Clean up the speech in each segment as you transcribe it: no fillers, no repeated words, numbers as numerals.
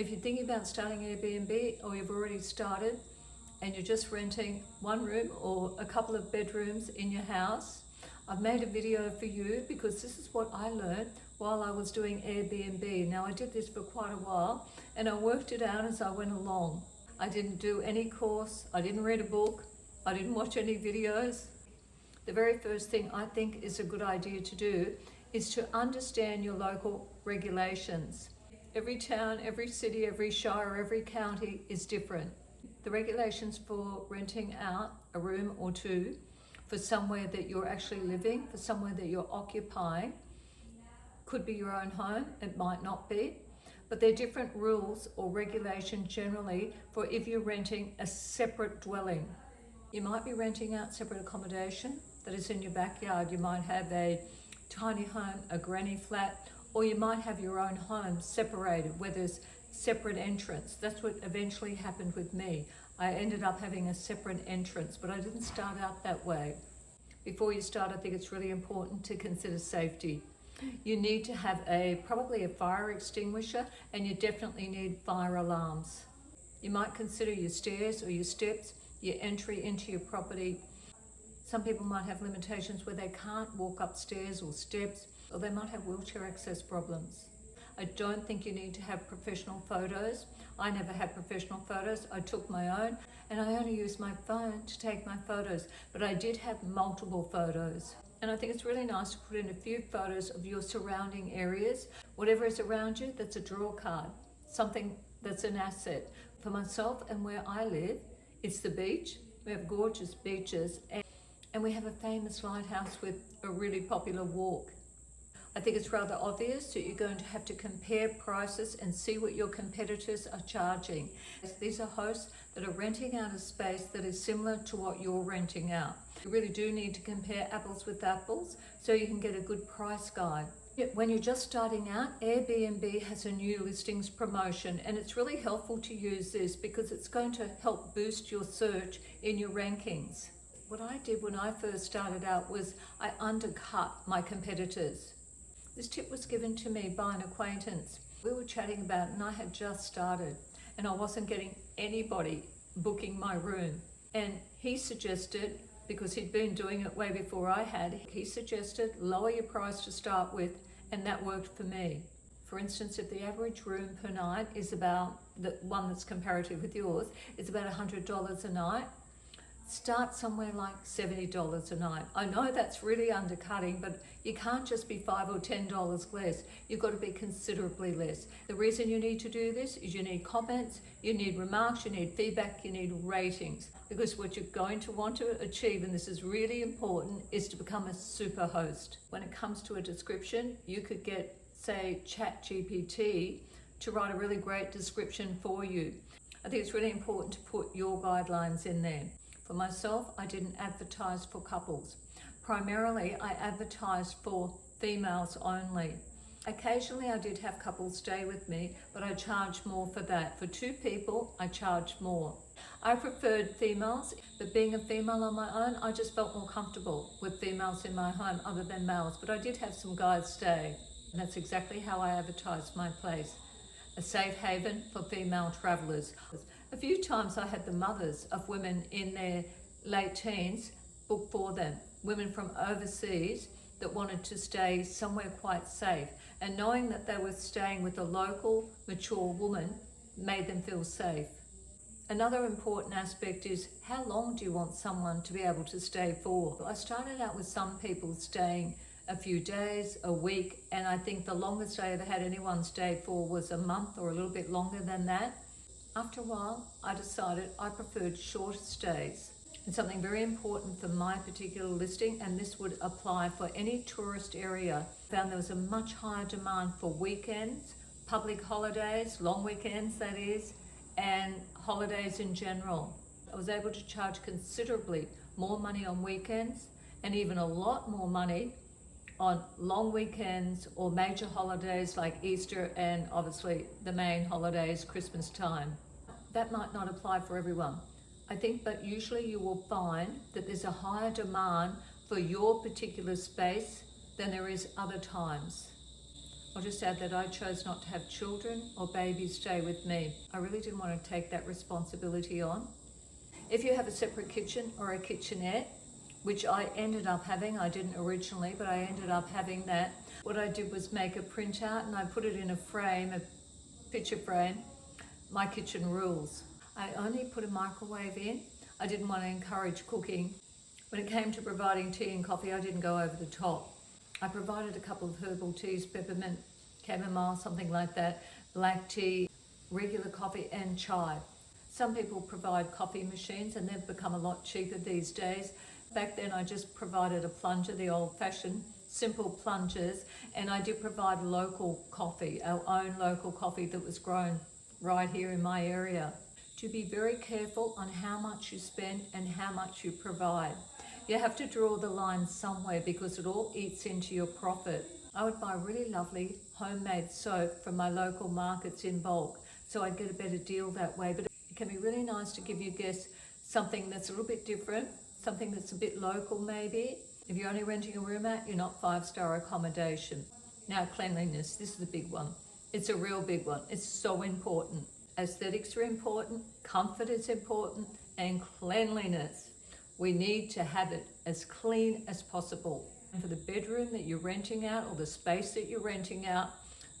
If you're thinking about starting Airbnb or you've already started and you're just renting one room or a couple of bedrooms in your house, I've made a video for you because this is what I learned while I was doing Airbnb. Now, I did this for quite a while and I worked it out as I went along. I didn't do any course, I didn't read a book, I didn't watch any videos. The very first thing I think is a good idea to do is to understand your local regulations. Every town, every city, every shire, every county is different. The regulations for renting out a room or two for somewhere that you're actually living, for somewhere that you're occupying, could be your own home, it might not be, but there are different rules or regulations generally for if you're renting a separate dwelling. You might be renting out separate accommodation that is in your backyard. You might have a tiny home, a granny flat, or you might have your own home separated where there's separate entrance. That's what eventually happened with me. I ended up having a separate entrance, but I didn't start out that way. Before you start, I think it's really important to consider safety. You need to have probably a fire extinguisher, and you definitely need fire alarms. You might consider your stairs or your steps, your entry into your property. Some people might have limitations where they can't walk upstairs or steps, or they might have wheelchair access problems. I don't think you need to have professional photos. I never had professional photos. I took my own, and I only used my phone to take my photos, but I did have multiple photos. And I think it's really nice to put in a few photos of your surrounding areas. Whatever is around you, that's a draw card, something that's an asset. For myself and where I live, it's the beach. We have gorgeous beaches, and we have a famous lighthouse with a really popular walk. I think it's rather obvious that you're going to have to compare prices and see what your competitors are charging. These are hosts that are renting out a space that is similar to what you're renting out. You really do need to compare apples with apples so you can get a good price guide. When you're just starting out, Airbnb has a new listings promotion, and it's really helpful to use this because it's going to help boost your search in your rankings. What I did when I first started out was I undercut my competitors. This tip was given to me by an acquaintance. We were chatting about it and I had just started and I wasn't getting anybody booking my room. And he suggested, because he'd been doing it way before I had, he suggested lower your price to start with, and that worked for me. For instance, if the average room per night is about, the one that's comparative with yours, is about $100 a night, start somewhere like $70 a night. I know that's really undercutting, but you can't just be $5 or $10 less. You've got to be considerably less. The reason you need to do this is you need comments, you need remarks, you need feedback, you need ratings. Because what you're going to want to achieve, and this is really important, is to become a super host. When it comes to a description, you could get, say, ChatGPT to write a really great description for you. I think it's really important to put your guidelines in there. For myself, I didn't advertise for couples. Primarily, I advertised for females only. Occasionally, I did have couples stay with me, but I charged more for that. For two people, I charged more. I preferred females, but being a female on my own, I just felt more comfortable with females in my home other than males. But I did have some guys stay, and that's exactly how I advertised my place. A safe haven for female travellers. A few times I had the mothers of women in their late teens book for them, women from overseas that wanted to stay somewhere quite safe, and knowing that they were staying with a local, mature woman made them feel safe. Another important aspect is how long do you want someone to be able to stay for? I started out with some people staying a few days, a week, and I think the longest I ever had anyone stay for was a month or a little bit longer than that. After a while, I decided I preferred shorter stays. And something very important for my particular listing, and this would apply for any tourist area, found there was a much higher demand for weekends, public holidays, long weekends that is, and holidays in general. I was able to charge considerably more money on weekends and even a lot more money on long weekends or major holidays like Easter and obviously the main holidays, Christmas time. That might not apply for everyone. I think, but usually you will find that there's a higher demand for your particular space than there is other times. I'll just add that I chose not to have children or babies stay with me. I really didn't want to take that responsibility on. If you have a separate kitchen or a kitchenette, which I ended up having, I didn't originally, but I ended up having that. What I did was make a printout and I put it in a frame, a picture frame, my kitchen rules. I only put a microwave in. I didn't want to encourage cooking. When it came to providing tea and coffee, I didn't go over the top. I provided a couple of herbal teas, peppermint, chamomile, something like that, black tea, regular coffee and chai. Some people provide coffee machines and they've become a lot cheaper these days. Back then I just provided a plunger, the old-fashioned simple plungers, and I did provide local coffee, our own local coffee that was grown right here in my area. To be very careful on how much you spend and how much you provide. You have to draw the line somewhere because it all eats into your profit. I would buy really lovely homemade soap from my local markets in bulk, so I'd get a better deal that way. But it can be really nice to give your guests something that's a little bit different, something that's a bit local maybe. If you're only renting a room out, you're not 5-star accommodation. Now cleanliness, this is a big one. It's a real big one. It's so important. Aesthetics are important, comfort is important, and cleanliness. We need to have it as clean as possible. And for the bedroom that you're renting out or the space that you're renting out,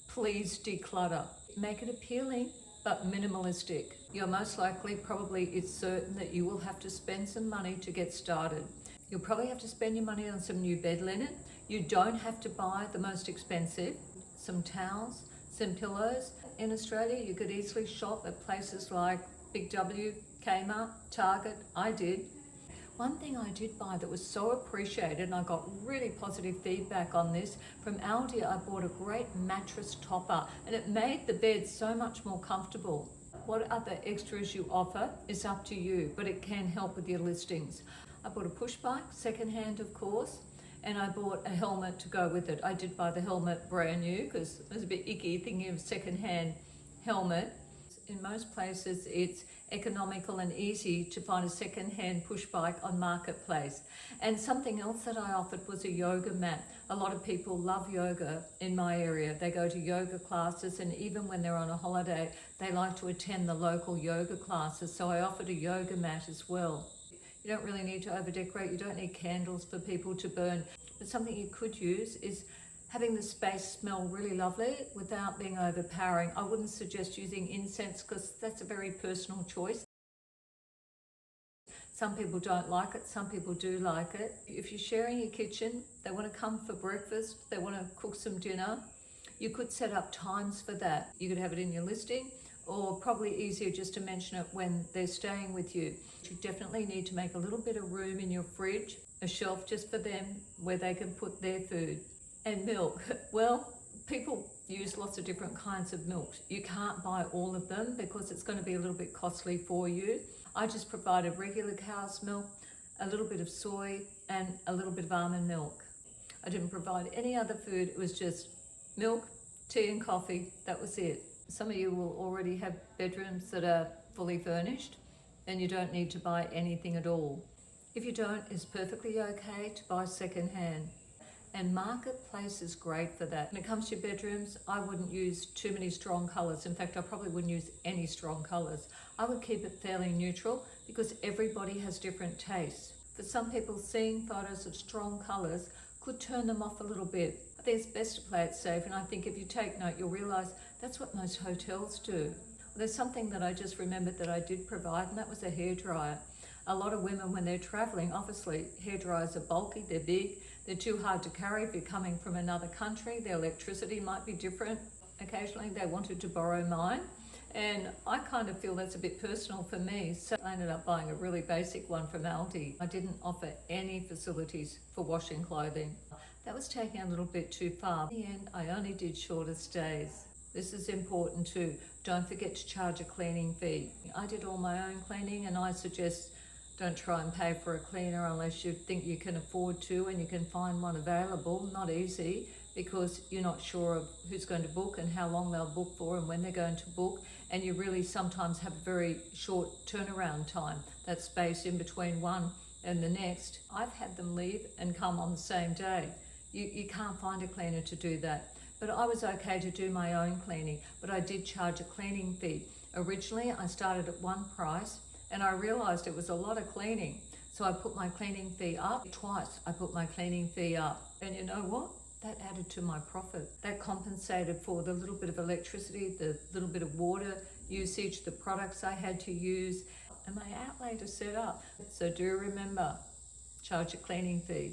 please declutter. Make it appealing, but minimalistic. You're most likely, probably it's certain that you will have to spend some money to get started. You'll probably have to spend your money on some new bed linen. You don't have to buy the most expensive. Some towels, some pillows. In Australia, you could easily shop at places like Big W, Kmart, Target. I did. One thing I did buy that was so appreciated, and I got really positive feedback on this, from Aldi I bought a great mattress topper and it made the bed so much more comfortable. What other extras you offer is up to you, but it can help with your listings. I bought a push bike, secondhand of course, and I bought a helmet to go with it. I did buy the helmet brand new because it was a bit icky thinking of secondhand helmet. In most places it's economical and easy to find a second-hand push bike on Marketplace. And something else that I offered was a yoga mat. A lot of people love yoga in my area. They go to yoga classes, and even when they're on a holiday, they like to attend the local yoga classes. So I offered a yoga mat as well. You don't really need to over-decorate. You don't need candles for people to burn. But something you could use is having the space smell really lovely without being overpowering. I wouldn't suggest using incense because that's a very personal choice. Some people don't like it, some people do like it. If you're sharing your kitchen, they want to come for breakfast, they want to cook some dinner, you could set up times for that. You could have it in your listing, or probably easier just to mention it when they're staying with you. You definitely need to make a little bit of room in your fridge, a shelf just for them where they can put their food. And milk, well, people use lots of different kinds of milk. You can't buy all of them because it's going to be a little bit costly for you. I just provided regular cow's milk, a little bit of soy, and a little bit of almond milk. I didn't provide any other food. It was just milk, tea and coffee. That was it. Some of you will already have bedrooms that are fully furnished and you don't need to buy anything at all. If you don't, it's perfectly okay to buy secondhand. And Marketplace is great for that. When it comes to your bedrooms, I wouldn't use too many strong colours. In fact, I probably wouldn't use any strong colours. I would keep it fairly neutral because everybody has different tastes. For some people, seeing photos of strong colours could turn them off a little bit. I think it's best to play it safe, and I think if you take note, you'll realise that's what most hotels do. There's something that I just remembered that I did provide, and that was a hairdryer. A lot of women, when they're travelling, obviously hairdryers are bulky, they're big, they're too hard to carry if you're coming from another country. Their electricity might be different. Occasionally they wanted to borrow mine, and I kind of feel that's a bit personal for me, so I ended up buying a really basic one from Aldi. I didn't offer any facilities for washing clothing. That was taking a little bit too far. In the end, I only did shorter stays. This is important too. Don't forget to charge a cleaning fee. I did all my own cleaning, and I suggest don't try and pay for a cleaner unless you think you can afford to and you can find one available. Not easy because you're not sure of who's going to book and how long they'll book for and when they're going to book. And you really sometimes have a very short turnaround time, that space in between one and the next. I've had them leave and come on the same day. You can't find a cleaner to do that. but I was okay to do my own cleaning, but I did charge a cleaning fee. Originally, I started at one price and I realized it was a lot of cleaning. So I put my cleaning fee up. Twice I put my cleaning fee up. And you know what? That added to my profit. That compensated for the little bit of electricity, the little bit of water usage, the products I had to use, and my outlay to set up. So do remember, charge a cleaning fee.